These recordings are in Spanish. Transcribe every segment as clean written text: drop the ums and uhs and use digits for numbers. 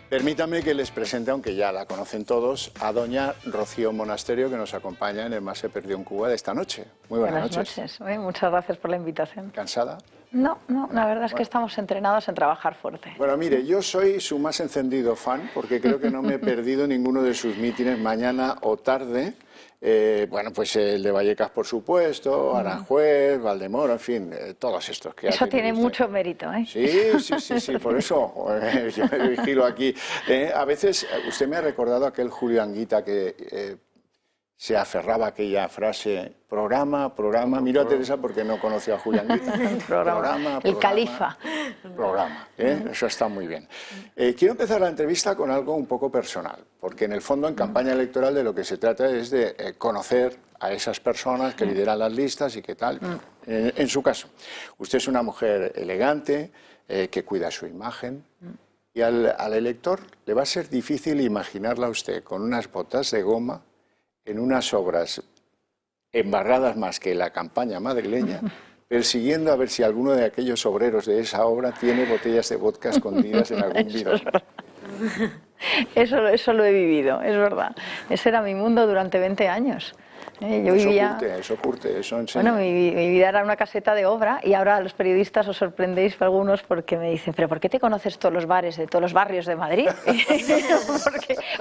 Permítanme que les presente, aunque ya la conocen todos, a doña Rocío Monasterio, que nos acompaña en el Más se perdió en Cuba de esta noche. Muy buenas noches. Muchas gracias por la invitación. ¿Cansada? No, la verdad es que estamos entrenados en trabajar fuerte. Bueno, mire, yo soy su más encendido fan, porque creo que no me he perdido ninguno de sus mítines mañana o tarde. Bueno, pues el de Vallecas, por supuesto, Aranjuez, Valdemoro, en fin, todos estos que eso tiene mucho mérito, ¿eh? Sí, por eso yo me vigilo aquí. A veces usted me ha recordado aquel Julio Anguita que se aferraba a aquella frase, programa, miro a Teresa porque no conocía a Julio Anguita. programa, el califa. Programa, eso está muy bien. Quiero empezar la entrevista con algo un poco personal, porque en el fondo en campaña electoral de lo que se trata es de conocer a esas personas que lideran las listas y qué tal. En su caso, usted es una mujer elegante, que cuida su imagen, y al elector le va a ser difícil imaginarla a usted con unas botas de goma en unas obras embarradas más que la campaña madrileña, persiguiendo a ver si alguno de aquellos obreros de esa obra tiene botellas de vodka escondidas en algún bidón. Eso lo he vivido, es verdad. Ese era mi mundo durante 20 años. Yo vivía... Eso curte, eso enseña. Bueno, mi vida era una caseta de obra y ahora los periodistas os sorprendéis algunos porque me dicen, ¿pero por qué te conoces todos los bares de todos los barrios de Madrid?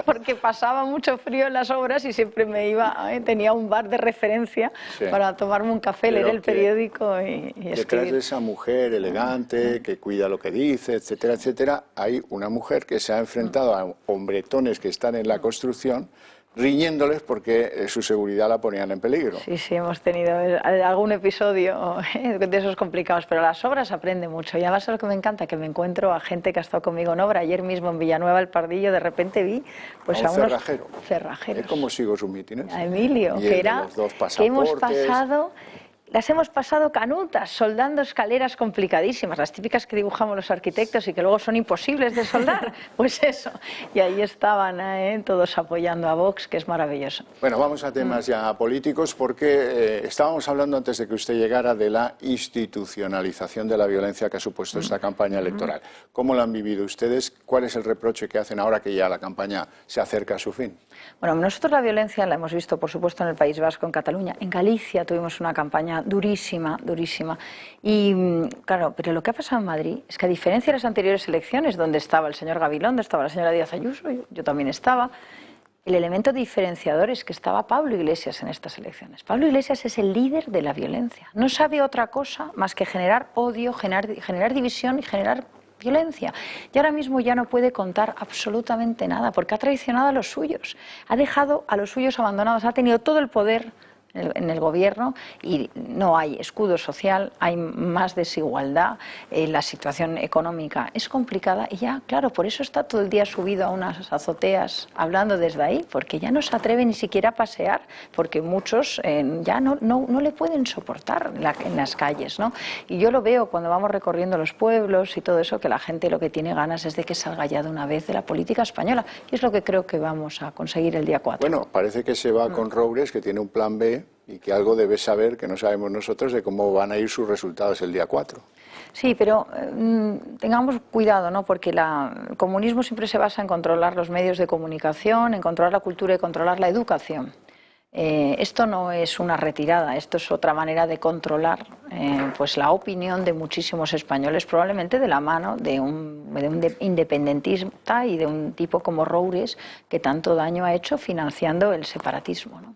porque pasaba mucho frío en las obras y siempre me iba, tenía un bar de referencia para tomarme un café, leer el periódico y escribir. Detrás de esa mujer elegante, que cuida lo que dice, etcétera, etcétera, hay una mujer que se ha enfrentado a hombretones que están en la construcción, riñéndoles porque su seguridad la ponían en peligro. Sí, hemos tenido algún episodio de esos complicados, pero las obras aprende mucho. Y además es lo que me encanta, que me encuentro a gente que ha estado conmigo en obra. Ayer mismo en Villanueva del Pardillo, de repente vi pues a unos cerrajeros. ¿Cómo sigo sus mítines? A Emilio, que las hemos pasado canutas, soldando escaleras complicadísimas, las típicas que dibujamos los arquitectos y que luego son imposibles de soldar, pues eso. Y ahí estaban todos apoyando a Vox, que es maravilloso. Bueno, vamos a temas ya políticos, porque estábamos hablando antes de que usted llegara de la institucionalización de la violencia que ha supuesto esta campaña electoral. ¿Cómo la han vivido ustedes? ¿Cuál es el reproche que hacen ahora que ya la campaña se acerca a su fin? Bueno, nosotros la violencia la hemos visto, por supuesto, en el País Vasco, en Cataluña. En Galicia tuvimos una campaña durísima. Y claro, pero lo que ha pasado en Madrid es que, a diferencia de las anteriores elecciones, donde estaba el señor Gabilondo, estaba la señora Díaz Ayuso, yo también estaba, el elemento diferenciador es que estaba Pablo Iglesias en estas elecciones. Pablo Iglesias es el líder de la violencia. No sabe otra cosa más que generar odio, generar división y generar violencia. Y ahora mismo ya no puede contar absolutamente nada, porque ha traicionado a los suyos, ha dejado a los suyos abandonados, ha tenido todo el poder en el gobierno y no hay escudo social, hay más desigualdad, la situación económica es complicada y ya, claro, por eso está todo el día subido a unas azoteas hablando desde ahí, porque ya no se atreve ni siquiera a pasear, porque muchos ya no le pueden soportar en las calles, ¿no? Y yo lo veo cuando vamos recorriendo los pueblos y todo eso, que la gente lo que tiene ganas es de que salga ya de una vez de la política española, y es lo que creo que vamos a conseguir el día 4. Bueno, parece que se va con Roures, que tiene un plan B, y que algo debe saber que no sabemos nosotros de cómo van a ir sus resultados el día 4. Sí, pero tengamos cuidado, ¿no? Porque el comunismo siempre se basa en controlar los medios de comunicación, en controlar la cultura y controlar la educación. Esto no es una retirada, esto es otra manera de controlar pues la opinión de muchísimos españoles, probablemente de la mano de un independentista y de un tipo como Roures, que tanto daño ha hecho financiando el separatismo, ¿no?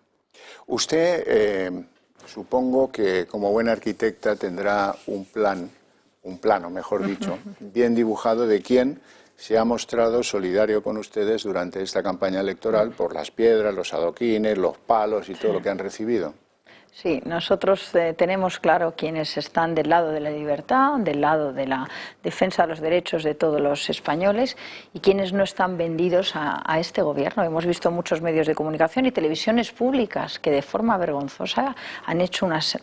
Usted, supongo que como buena arquitecta tendrá un plano, mejor dicho, bien dibujado de quién se ha mostrado solidario con ustedes durante esta campaña electoral por las piedras, los adoquines, los palos y todo lo que han recibido. Sí, nosotros tenemos claro quiénes están del lado de la libertad, del lado de la defensa de los derechos de todos los españoles y quienes no están vendidos a este gobierno. Hemos visto muchos medios de comunicación y televisiones públicas que de forma vergonzosa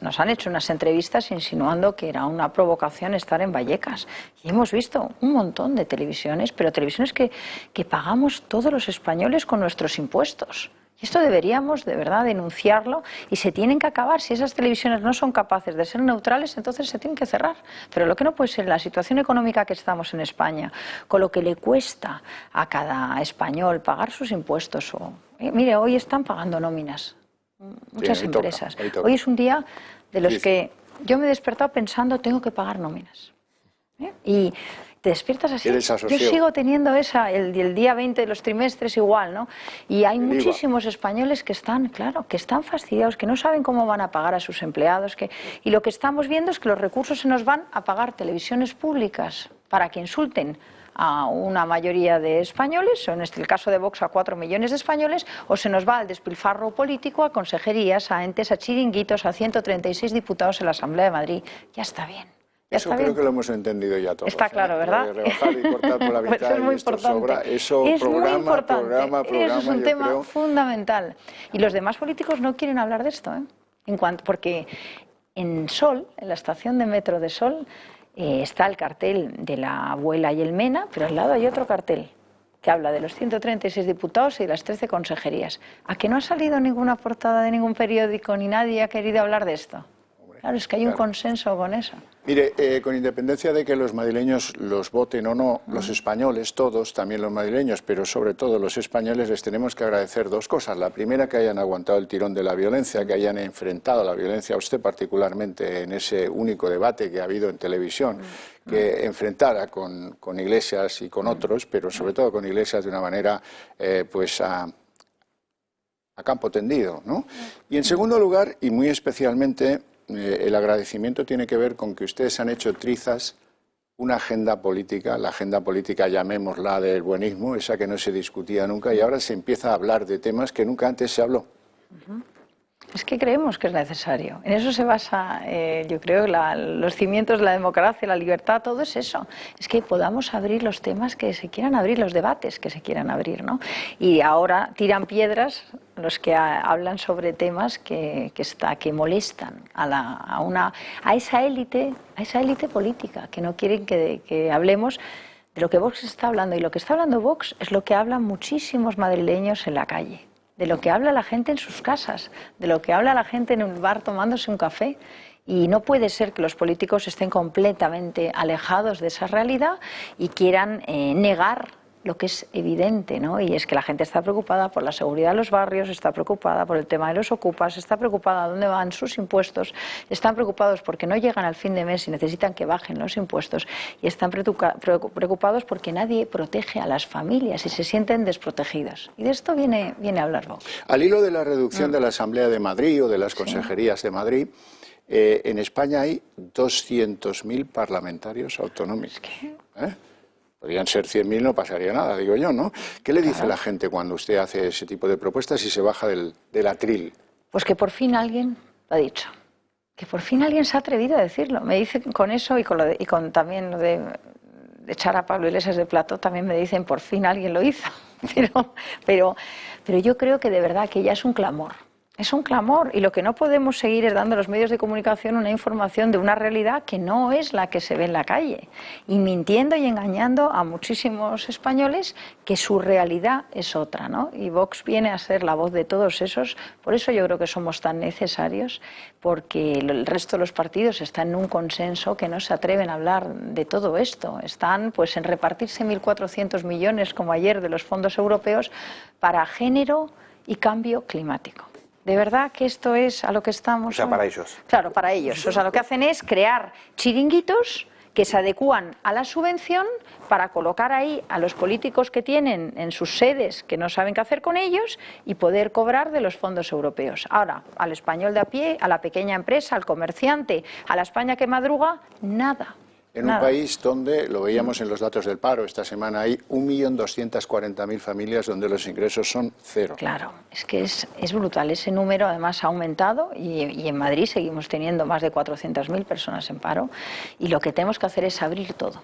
nos han hecho unas entrevistas insinuando que era una provocación estar en Vallecas. Y hemos visto un montón de televisiones, pero televisiones que pagamos todos los españoles con nuestros impuestos. Y esto deberíamos, de verdad, denunciarlo y se tienen que acabar. Si esas televisiones no son capaces de ser neutrales, entonces se tienen que cerrar. Pero lo que no puede ser, la situación económica que estamos en España, con lo que le cuesta a cada español pagar sus impuestos. Mire, hoy están pagando nóminas muchas empresas. Hoy es un día de los que yo me he despertado pensando, tengo que pagar nóminas. Y te despiertas así. Yo sigo teniendo el día 20 de los trimestres igual, ¿no? Y hay muchísimos españoles que están, claro, que están fastidiados, que no saben cómo van a pagar a sus empleados. Y lo que estamos viendo es que los recursos se nos van a pagar televisiones públicas para que insulten a una mayoría de españoles, o en el caso de Vox a 4 millones de españoles, o se nos va al despilfarro político, a consejerías, a entes, a chiringuitos, a 136 diputados en la Asamblea de Madrid. Ya está bien. Eso creo que lo hemos entendido ya todos. Está claro, ¿verdad? Rebajar y cortar por la mitad pues es muy importante. Eso es programa, muy importante. programa, Eso es un tema fundamental. Y los demás políticos no quieren hablar de esto, porque en Sol, en la estación de metro de Sol, está el cartel de la abuela y el Mena, pero al lado hay otro cartel que habla de los 136 diputados y de las 13 consejerías. ¿A que no ha salido ninguna portada de ningún periódico ni nadie ha querido hablar de esto? Claro, es que hay un consenso con eso. Mire, con independencia de que los madrileños los voten o no, los españoles, todos, también los madrileños, pero sobre todo los españoles, les tenemos que agradecer dos cosas. La primera, que hayan aguantado el tirón de la violencia, que hayan enfrentado la violencia, a usted particularmente en ese único debate que ha habido en televisión, que enfrentara con Iglesias y con otros, pero sobre todo con Iglesias de una manera a campo tendido, ¿no? Y en segundo lugar, y muy especialmente, el agradecimiento tiene que ver con que ustedes han hecho trizas una agenda política, la agenda política llamémosla del buenismo, esa que no se discutía nunca, y ahora se empieza a hablar de temas que nunca antes se habló. Es que creemos que es necesario. En eso se basa, yo creo, los cimientos de la democracia, la libertad, todo es eso. Es que podamos abrir los temas que se quieran abrir, los debates que se quieran abrir, ¿no? Y ahora tiran piedras los que hablan sobre temas que molestan a esa élite política, que no quieren que hablemos de lo que Vox está hablando. Y lo que está hablando Vox es lo que hablan muchísimos madrileños en la calle, de lo que habla la gente en sus casas, de lo que habla la gente en un bar tomándose un café. Y no puede ser que los políticos estén completamente alejados de esa realidad y quieran negar lo que es evidente, ¿no? Y es que la gente está preocupada por la seguridad de los barrios, está preocupada por el tema de los ocupas, está preocupada de dónde van sus impuestos, están preocupados porque no llegan al fin de mes y necesitan que bajen los impuestos, y están preocupados porque nadie protege a las familias y se sienten desprotegidos. Y de esto viene a hablar Vox. Al hilo de la reducción de la Asamblea de Madrid o de las consejerías de Madrid, en España hay 200.000 parlamentarios autonómicos. Podrían ser 100.000, no pasaría nada, digo yo, ¿no? ¿Qué le dice la gente cuando usted hace ese tipo de propuestas y se baja del atril? Pues que por fin alguien lo ha dicho. Que por fin alguien se ha atrevido a decirlo. Me dicen con eso y con también lo de echar a Pablo Iglesias de plato, también me dicen por fin alguien lo hizo. Pero yo creo que de verdad que ya es un clamor. Es un clamor, y lo que no podemos seguir es dando a los medios de comunicación una información de una realidad que no es la que se ve en la calle, y mintiendo y engañando a muchísimos españoles que su realidad es otra, ¿no? Y Vox viene a ser la voz de todos esos. Por eso yo creo que somos tan necesarios, porque el resto de los partidos están en un consenso que no se atreven a hablar de todo esto. Están pues en repartirse 1.400 millones, como ayer, de los fondos europeos para género y cambio climático. De verdad que esto es a lo que estamos... O sea, para ellos. Claro, para ellos. O sea, lo que hacen es crear chiringuitos que se adecúan a la subvención para colocar ahí a los políticos que tienen en sus sedes, que no saben qué hacer con ellos, y poder cobrar de los fondos europeos. Ahora, al español de a pie, a la pequeña empresa, al comerciante, a la España que madruga, nada. En un país donde, lo veíamos en los datos del paro esta semana, hay 1.240.000 familias donde los ingresos son cero. Claro, es que es brutal. Ese número además ha aumentado, y en Madrid seguimos teniendo más de 400.000 personas en paro, y lo que tenemos que hacer es abrir todo.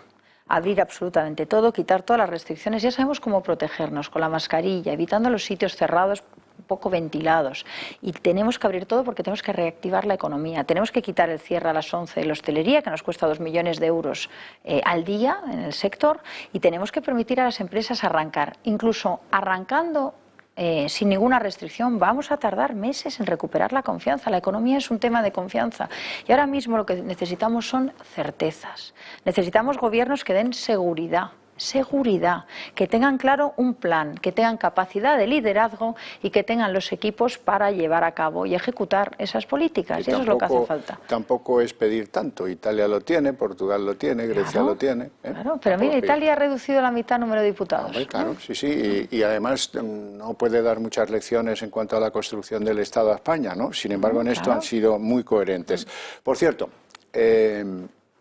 Abrir absolutamente todo, quitar todas las restricciones. Ya sabemos cómo protegernos, con la mascarilla, evitando los sitios cerrados poco ventilados, y tenemos que abrir todo porque tenemos que reactivar la economía. Tenemos que quitar el cierre a las 11 de la hostelería, que nos cuesta 2 millones de euros al día en el sector, y tenemos que permitir a las empresas arrancar, incluso arrancando sin ninguna restricción, vamos a tardar meses en recuperar la confianza. La economía es un tema de confianza y ahora mismo lo que necesitamos son certezas. Necesitamos gobiernos que den seguridad, que tengan claro un plan, que tengan capacidad de liderazgo y que tengan los equipos para llevar a cabo y ejecutar esas políticas. Y eso es lo que hace falta. Tampoco es pedir tanto. Italia lo tiene, Portugal lo tiene, Grecia lo tiene. Claro, pero mira, Italia ha reducido la mitad el número de diputados. Hombre, claro, sí. Y además no puede dar muchas lecciones en cuanto a la construcción del Estado a España, ¿no? Sin embargo, en esto han sido muy coherentes. Por cierto,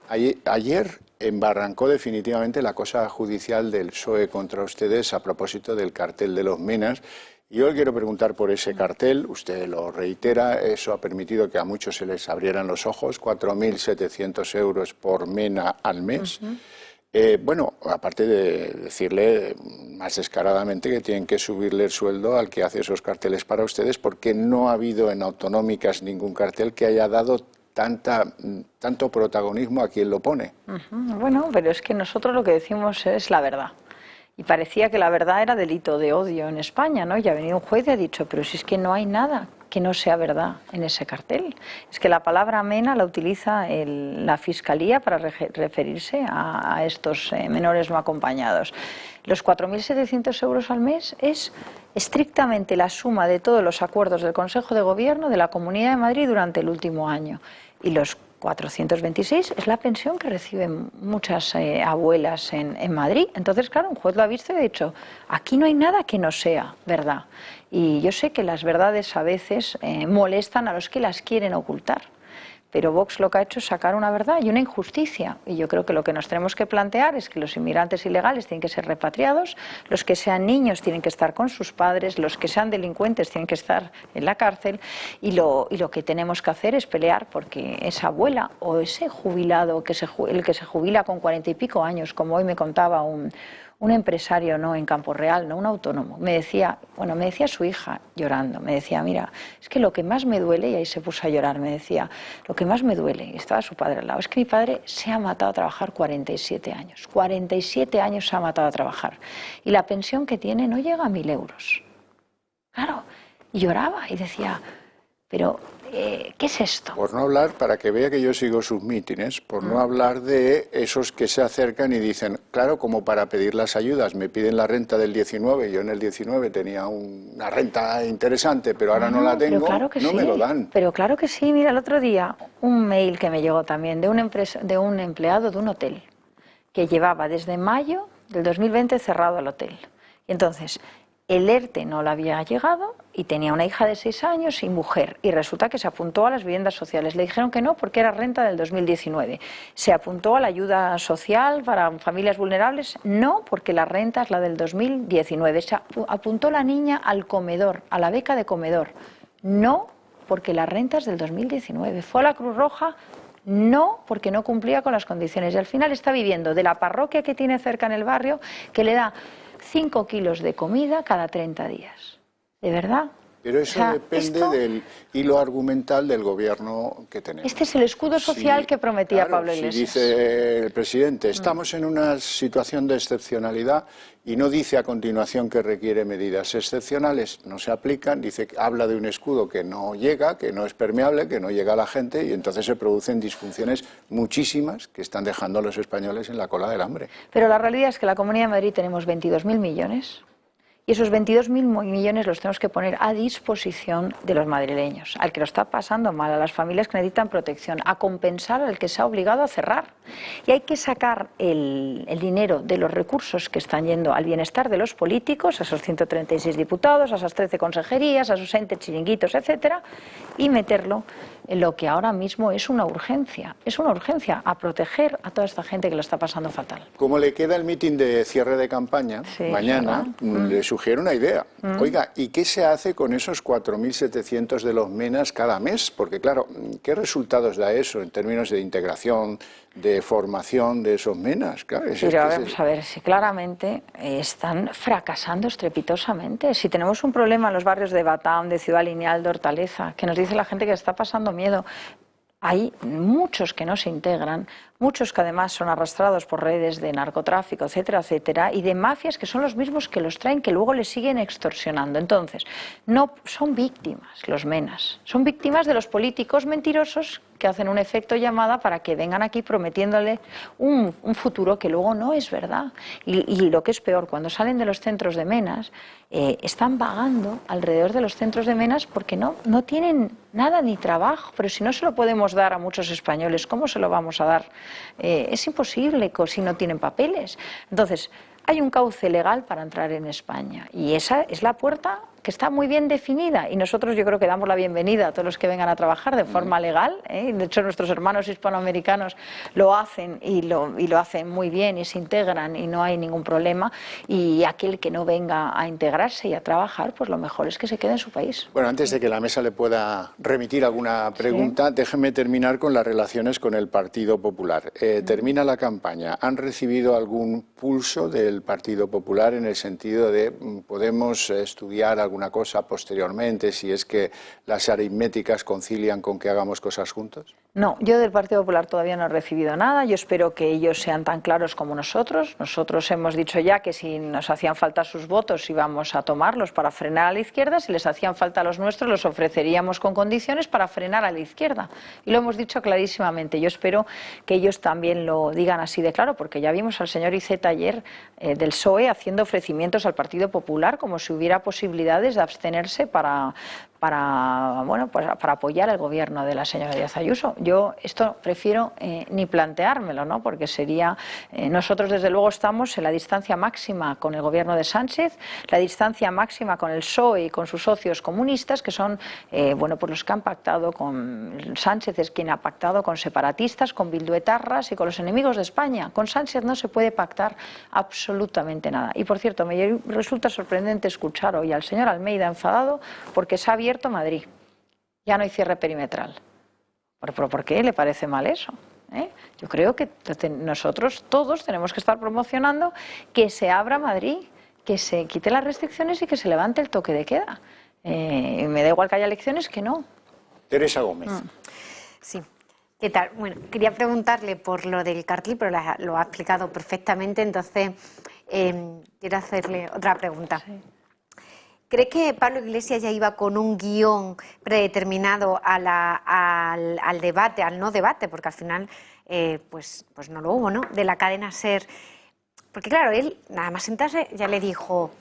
ayer embarrancó definitivamente la cosa judicial del PSOE contra ustedes a propósito del cartel de los Menas. Y yo le quiero preguntar por ese cartel, usted lo reitera, eso ha permitido que a muchos se les abrieran los ojos, 4.700 euros por mena al mes. Bueno, aparte de decirle más descaradamente que tienen que subirle el sueldo al que hace esos carteles para ustedes, porque no ha habido en autonómicas ningún cartel que haya dado tanto protagonismo a quien lo pone. Bueno, pero es que nosotros lo que decimos es la verdad. Y parecía que la verdad era delito de odio en España, ¿no? Y ha venido un juez y ha dicho, pero si es que no hay nada que no sea verdad en ese cartel. Es que la palabra mena la utiliza la Fiscalía para referirse a estos menores no acompañados. Los 4.700 euros al mes es estrictamente la suma de todos los acuerdos del Consejo de Gobierno de la Comunidad de Madrid durante el último año. Y los 426 es la pensión que reciben muchas abuelas en Madrid. Entonces, claro, un juez lo ha visto y ha dicho, aquí no hay nada que no sea verdad. Y yo sé que las verdades a veces molestan a los que las quieren ocultar. Pero Vox lo que ha hecho es sacar una verdad y una injusticia. Y yo creo que lo que nos tenemos que plantear es que los inmigrantes ilegales tienen que ser repatriados, los que sean niños tienen que estar con sus padres, los que sean delincuentes tienen que estar en la cárcel y lo que tenemos que hacer es pelear porque esa abuela o ese jubilado, el que se jubila con 40 y pico años, como hoy me contaba un empresario, no en Campo Real, no un autónomo, me decía su hija llorando, me decía, mira, es que lo que más me duele, y ahí se puso a llorar, me decía, lo que más me duele, y estaba su padre al lado, es que mi padre se ha matado a trabajar 47 años, 47 años se ha matado a trabajar, y la pensión que tiene no llega a 1.000 euros. Claro, y lloraba y decía, pero ¿qué es esto? Por no hablar, para que vea que yo sigo sus mítines, por no hablar de esos que se acercan y dicen, claro, como para pedir las ayudas, me piden la renta del 19, yo en el 19 tenía una renta interesante, pero ahora no la tengo, claro que no sí, me lo dan. Pero claro que sí, mira, el otro día un mail que me llegó también de un empleado de un hotel que llevaba desde mayo del 2020 cerrado el hotel. Y entonces, el ERTE no le había llegado y tenía una hija de 6 años y mujer. Y resulta que se apuntó a las viviendas sociales. Le dijeron que no porque era renta del 2019. Se apuntó a la ayuda social para familias vulnerables. No, porque la renta es la del 2019. Se apuntó la niña al comedor, a la beca de comedor. No, porque la renta es del 2019. Fue a la Cruz Roja. No, porque no cumplía con las condiciones. Y al final está viviendo de la parroquia que tiene cerca en el barrio, que le da 5 kilos de comida cada 30 días. ¿De verdad? Pero eso depende del hilo argumental del gobierno que tenemos. Este es el escudo social que prometía Pablo Iglesias. Si dice el presidente, estamos en una situación de excepcionalidad y no dice a continuación que requiere medidas excepcionales, no se aplican, habla de un escudo que no llega, que no es permeable, que no llega a la gente y entonces se producen disfunciones muchísimas que están dejando a los españoles en la cola del hambre. Pero la realidad es que en la Comunidad de Madrid tenemos 22.000 millones. Y esos 22.000 millones los tenemos que poner a disposición de los madrileños, al que lo está pasando mal, a las familias que necesitan protección, a compensar al que se ha obligado a cerrar. Y hay que sacar el dinero de los recursos que están yendo al bienestar de los políticos, a esos 136 diputados, a esas 13 consejerías, a esos entes chiringuitos, etcétera, y meterlo en lo que ahora mismo es una urgencia. Es una urgencia a proteger a toda esta gente que lo está pasando fatal. Como le queda el mitin de cierre de campaña, mañana, le sugiero una idea. Oiga, ¿y qué se hace con esos 4.700 de los menas cada mes? Porque claro, ¿qué resultados da eso en términos de integración, de formación de esos menas? Claro, vamos a ver, si claramente están fracasando estrepitosamente. Si tenemos un problema en los barrios de Batam, de Ciudad Lineal, de Hortaleza, que nos dice la gente que está pasando miedo, hay muchos que no se integran, muchos que además son arrastrados por redes de narcotráfico, etcétera, etcétera, y de mafias que son los mismos que los traen, que luego les siguen extorsionando. Entonces, no son víctimas los menas, son víctimas de los políticos mentirosos que hacen un efecto llamada para que vengan aquí prometiéndole un futuro que luego no es verdad. Y lo que es peor, cuando salen de los centros de menas, están vagando alrededor de los centros de menas porque no tienen nada ni trabajo, pero si no se lo podemos dar a muchos españoles, ¿cómo se lo vamos a dar? Es imposible si no tienen papeles. Entonces, hay un cauce legal para entrar en España y esa es la puerta que está muy bien definida y nosotros yo creo que damos la bienvenida a todos los que vengan a trabajar de forma legal, ¿eh? De hecho nuestros hermanos hispanoamericanos lo hacen y lo hacen muy bien y se integran y no hay ningún problema, y aquel que no venga a integrarse y a trabajar, pues lo mejor es que se quede en su país. Bueno, antes de que la mesa le pueda remitir alguna pregunta, déjeme terminar con las relaciones con el Partido Popular. Termina la campaña. ¿Han recibido algún pulso del Partido Popular en el sentido de podemos estudiar alguna cosa posteriormente si es que las aritméticas concilian con que hagamos cosas juntos? No, yo del Partido Popular todavía no he recibido nada. Yo espero que ellos sean tan claros como nosotros. Nosotros hemos dicho ya que si nos hacían falta sus votos íbamos a tomarlos para frenar a la izquierda. Si les hacían falta los nuestros, los ofreceríamos con condiciones para frenar a la izquierda. Y lo hemos dicho clarísimamente. Yo espero que ellos también lo digan así de claro, porque ya vimos al señor Iceta ayer del PSOE haciendo ofrecimientos al Partido Popular como si hubiera posibilidades de abstenerse para apoyar el gobierno de la señora Díaz Ayuso. Yo esto prefiero ni planteármelo, ¿no? Porque sería... nosotros desde luego estamos en la distancia máxima con el gobierno de Sánchez, la distancia máxima con el PSOE y con sus socios comunistas, que son pues los que han pactado con... Sánchez es quien ha pactado con separatistas, con bilduetarras y con los enemigos de España. Con Sánchez no se puede pactar absolutamente nada. Y por cierto, me resulta sorprendente escuchar hoy al señor Almeida enfadado porque se ha abierto Madrid. Ya no hay cierre perimetral. ¿Pero por qué le parece mal eso? Yo creo que nosotros todos tenemos que estar promocionando que se abra Madrid, que se quite las restricciones y que se levante el toque de queda. Me da igual que haya elecciones que no. Teresa Gómez. Sí. ¿Qué tal? Bueno, quería preguntarle por lo del cartel, pero lo ha explicado perfectamente, entonces quiero hacerle otra pregunta. Sí. ¿Cree que Pablo Iglesias ya iba con un guión predeterminado al debate, al no debate? Porque al final pues no lo hubo, ¿no? De la cadena SER. Porque claro, él nada más sentarse ya le dijo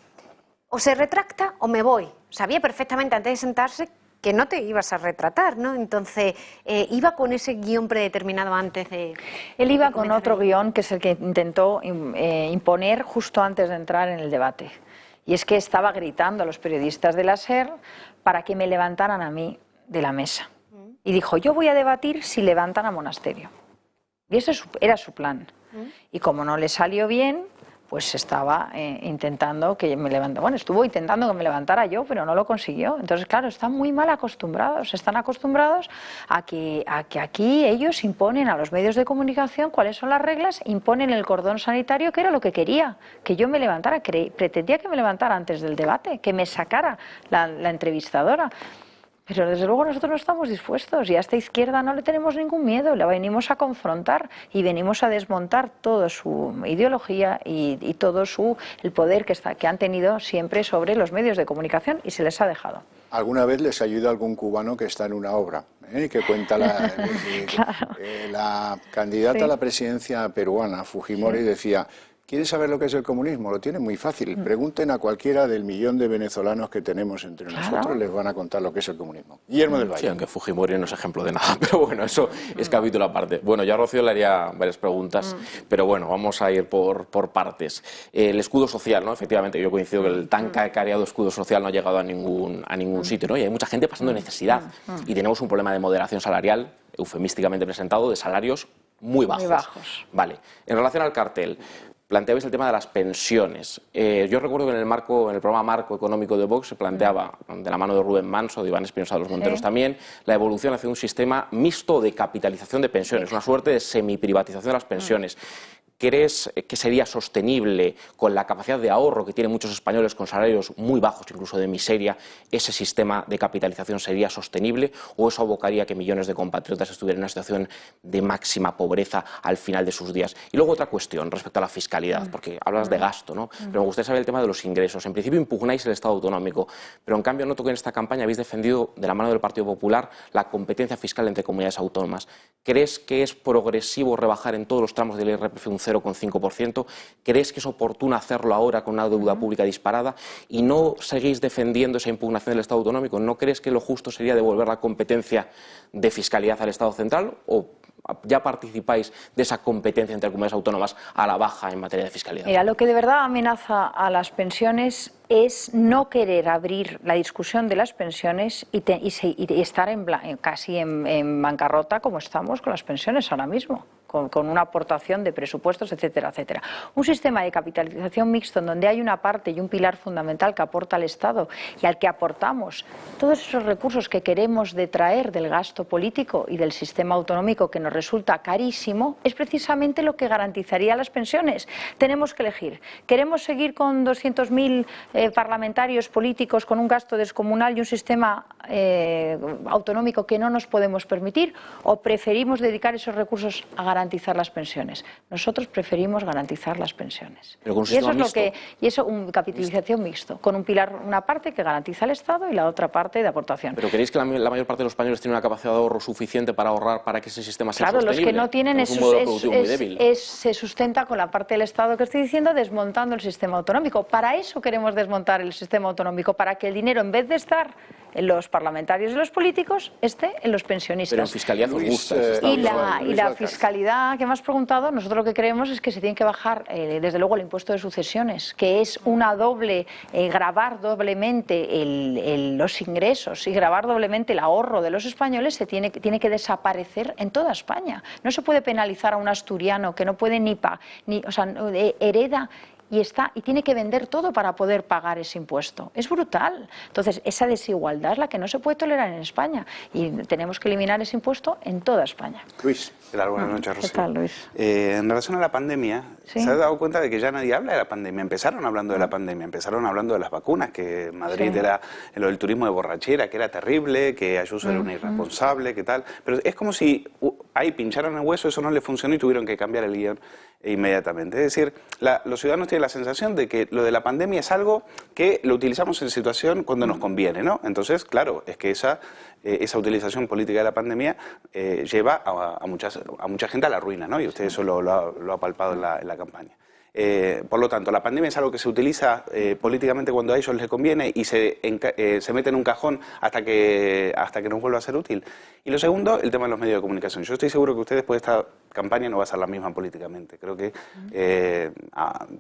o se retracta o me voy. Sabía perfectamente antes de sentarse que no te ibas a retratar, ¿no? Entonces, ¿iba con ese guión predeterminado antes de...? Él iba con otro guión que es el que intentó imponer justo antes de entrar en el debate. Y es que estaba gritando a los periodistas de la SER para que me levantaran a mí de la mesa. Y dijo, yo voy a debatir si levantan a Monasterio. Y ese era su plan. Y como no le salió bien, pues estaba intentando que me levantara. Bueno, estuvo intentando que me levantara yo, pero no lo consiguió. Entonces, claro, están muy mal acostumbrados. Están acostumbrados a que aquí ellos imponen a los medios de comunicación cuáles son las reglas, imponen el cordón sanitario, que era lo que quería, que yo me levantara. Pretendía que me levantara antes del debate, que me sacara la entrevistadora. Pero desde luego nosotros no estamos dispuestos y a esta izquierda no le tenemos ningún miedo, la venimos a confrontar y venimos a desmontar toda su ideología y todo el poder que han tenido siempre sobre los medios de comunicación y se les ha dejado. ¿Alguna vez les ayuda algún cubano que está en una obra? Que cuenta Claro. La candidata a la presidencia peruana, Fujimori, decía... ¿Quieren saber lo que es el comunismo? Lo tienen muy fácil. Pregunten a cualquiera del millón de venezolanos que tenemos entre nosotros, les van a contar lo que es el comunismo. Guillermo del Valle. Sí, aunque Fujimori no es ejemplo de nada, pero bueno, eso es capítulo aparte. Bueno, yo a Rocío le haría varias preguntas, pero bueno, vamos a ir por partes. El escudo social, ¿no? Efectivamente, yo coincido que el tan cacareado escudo social no ha llegado a ningún sitio, ¿no? Y hay mucha gente pasando necesidad y tenemos un problema de moderación salarial, eufemísticamente presentado, de salarios muy bajos. Muy bajos. Vale, en relación al cartel, planteabais el tema de las pensiones. Yo recuerdo que en el programa Marco Económico de Vox se planteaba, de la mano de Rubén Manso, de Iván Espinosa de los Monteros también, la evolución hacia un sistema mixto de capitalización de pensiones, una suerte de semiprivatización de las pensiones. ¿crees que sería sostenible con la capacidad de ahorro que tienen muchos españoles con salarios muy bajos, incluso de miseria? ¿Ese sistema de capitalización sería sostenible o eso abocaría a que millones de compatriotas estuvieran en una situación de máxima pobreza al final de sus días? Y luego otra cuestión respecto a la fiscalidad, porque hablas de gasto, ¿no? Pero me gustaría saber el tema de los ingresos. En principio impugnáis el Estado autonómico, pero en cambio noto que en esta campaña habéis defendido de la mano del Partido Popular la competencia fiscal entre comunidades autónomas. ¿Crees que es progresivo rebajar en todos los tramos del IRPF un 0,5%? ¿Crees que es oportuno hacerlo ahora con una deuda pública disparada? ¿Y no seguís defendiendo esa impugnación del Estado autonómico? ¿No crees que lo justo sería devolver la competencia de fiscalidad al Estado central? ¿O ya participáis de esa competencia entre comunidades autónomas a la baja en materia de fiscalidad? Mira, lo que de verdad amenaza a las pensiones es no querer abrir la discusión de las pensiones y estar casi en bancarrota como estamos con las pensiones ahora mismo, con una aportación de presupuestos, etcétera, etcétera. Un sistema de capitalización mixto en donde hay una parte y un pilar fundamental que aporta al Estado y al que aportamos todos esos recursos que queremos detraer del gasto político y del sistema autonómico que nos resulta carísimo, es precisamente lo que garantizaría las pensiones. Tenemos que elegir. ¿Queremos seguir con 200.000 parlamentarios políticos con un gasto descomunal y un sistema autonómico que no nos podemos permitir? ¿O preferimos dedicar esos recursos a garantizar las pensiones? Nosotros preferimos garantizar las pensiones. Pero con un y eso sistema es lo que, y eso, una capitalización mixto, con un pilar, una parte que garantiza el Estado y la otra parte de aportación. ¿Pero creéis que la mayor parte de los españoles tiene una capacidad de ahorro suficiente para ahorrar para que ese sistema sea Claro, sostenible? los que no tienen se sustenta con la parte del Estado que estoy diciendo, desmontando el sistema autonómico. Para eso queremos desmontar el sistema autonómico, para que el dinero, en vez de estar en los parlamentarios y los políticos, esté en los pensionistas. Pero en fiscalidad os gusta. Y la fiscalidad que me has preguntado, nosotros lo que creemos es que se tiene que bajar, desde luego, el impuesto de sucesiones, que es una doble, gravar doblemente los ingresos y gravar doblemente el ahorro de los españoles, tiene que desaparecer en toda España. No se puede penalizar a un asturiano que no puede hereda y tiene que vender todo para poder pagar ese impuesto. Es brutal. Entonces, esa desigualdad es la que no se puede tolerar en España y tenemos que eliminar ese impuesto en toda España. Luis. ¿Qué tal? Buenas noches, Rocío. ¿Qué tal, Luis? En relación a la pandemia, ¿Sí? ¿se ha dado cuenta de que ya nadie habla de la pandemia? Empezaron hablando de la pandemia, empezaron hablando de las vacunas, que Madrid era lo del turismo de borrachera, que era terrible, que Ayuso era una irresponsable, que tal. Pero es como si ahí pincharon el hueso, eso no le funcionó y tuvieron que cambiar el guión inmediatamente. Es decir, los ciudadanos tienen la sensación de que lo de la pandemia es algo que lo utilizamos en situación cuando nos conviene, ¿no? Entonces, claro, es que esa utilización política de la pandemia lleva a mucha gente a la ruina, ¿no? Y usted eso lo ha palpado en la campaña. Por lo tanto, la pandemia es algo que se utiliza políticamente cuando a ellos les conviene y se mete en un cajón hasta que nos vuelva a ser útil. Y lo segundo, el tema de los medios de comunicación. Yo estoy seguro que usted después de esta campaña no va a ser la misma políticamente. Creo que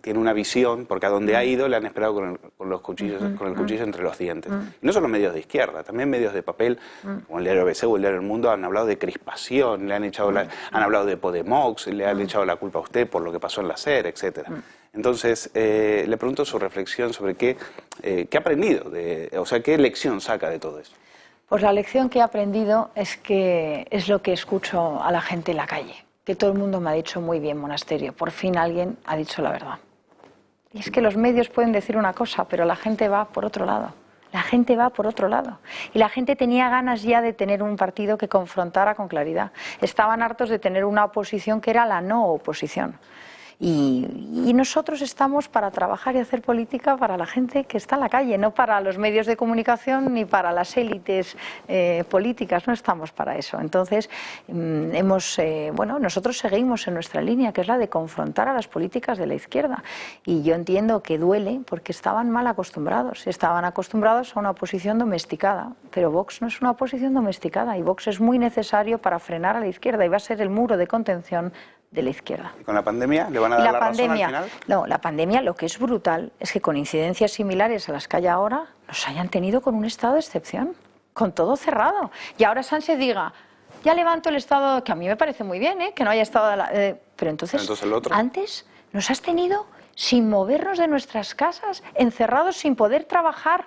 tiene una visión, porque a donde ha ido le han esperado con el cuchillo entre los dientes. Y no solo medios de izquierda, también medios de papel, como el diario ABC o el diario El Mundo, han hablado de crispación, han hablado de Podemos, le han echado la culpa a usted por lo que pasó en la SER, etcétera. Entonces, le pregunto su reflexión sobre qué ha aprendido, qué lección saca de todo eso. Pues la lección que he aprendido es lo que escucho a la gente en la calle, que todo el mundo me ha dicho muy bien, Monasterio, por fin alguien ha dicho la verdad. Y es que los medios pueden decir una cosa, pero la gente va por otro lado. La gente va por otro lado. Y la gente tenía ganas ya de tener un partido que confrontara con claridad. Estaban hartos de tener una oposición que era la no oposición. Y nosotros estamos para trabajar y hacer política para la gente que está en la calle, no para los medios de comunicación ni para las élites políticas, no estamos para eso. Entonces, nosotros seguimos en nuestra línea, que es la de confrontar a las políticas de la izquierda. Y yo entiendo que duele porque estaban mal acostumbrados, estaban acostumbrados a una oposición domesticada, pero Vox no es una oposición domesticada y Vox es muy necesario para frenar a la izquierda y va a ser el muro de contención de la izquierda. ¿Y con la pandemia le van a dar la razón al final? No, la pandemia lo que es brutal es que con incidencias similares a las que hay ahora, los hayan tenido con un estado de excepción, con todo cerrado. Y ahora Sánchez diga, ya levanto el estado, que a mí me parece muy bien, que no haya estado... pero entonces el otro. Antes nos has tenido sin movernos de nuestras casas, encerrados sin poder trabajar,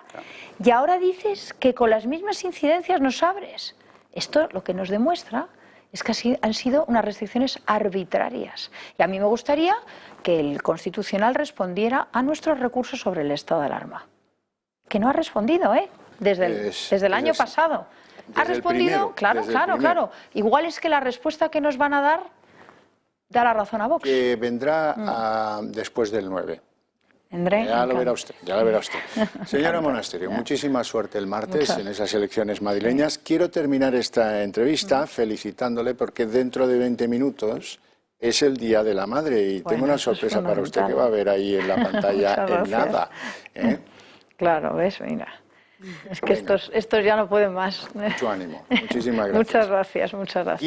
y ahora dices que con las mismas incidencias nos abres. Esto lo que nos demuestra es que han sido unas restricciones arbitrarias. Y a mí me gustaría que el Constitucional respondiera a nuestros recursos sobre el estado de alarma. Que no ha respondido, desde el año pasado. Ha respondido, claro. Igual es que la respuesta que nos van a dar da la razón a Vox. Que vendrá después del 9. Ya lo verá usted. Señora Monasterio, muchísima suerte el martes en esas elecciones madrileñas. Quiero terminar esta entrevista felicitándole porque dentro de 20 minutos es el Día de la Madre y tengo una sorpresa para usted que va a ver ahí en la pantalla en nada. Claro, ¿ves? Mira. Es que estos ya no pueden más. Mucho ánimo. Muchísimas gracias. Muchas gracias.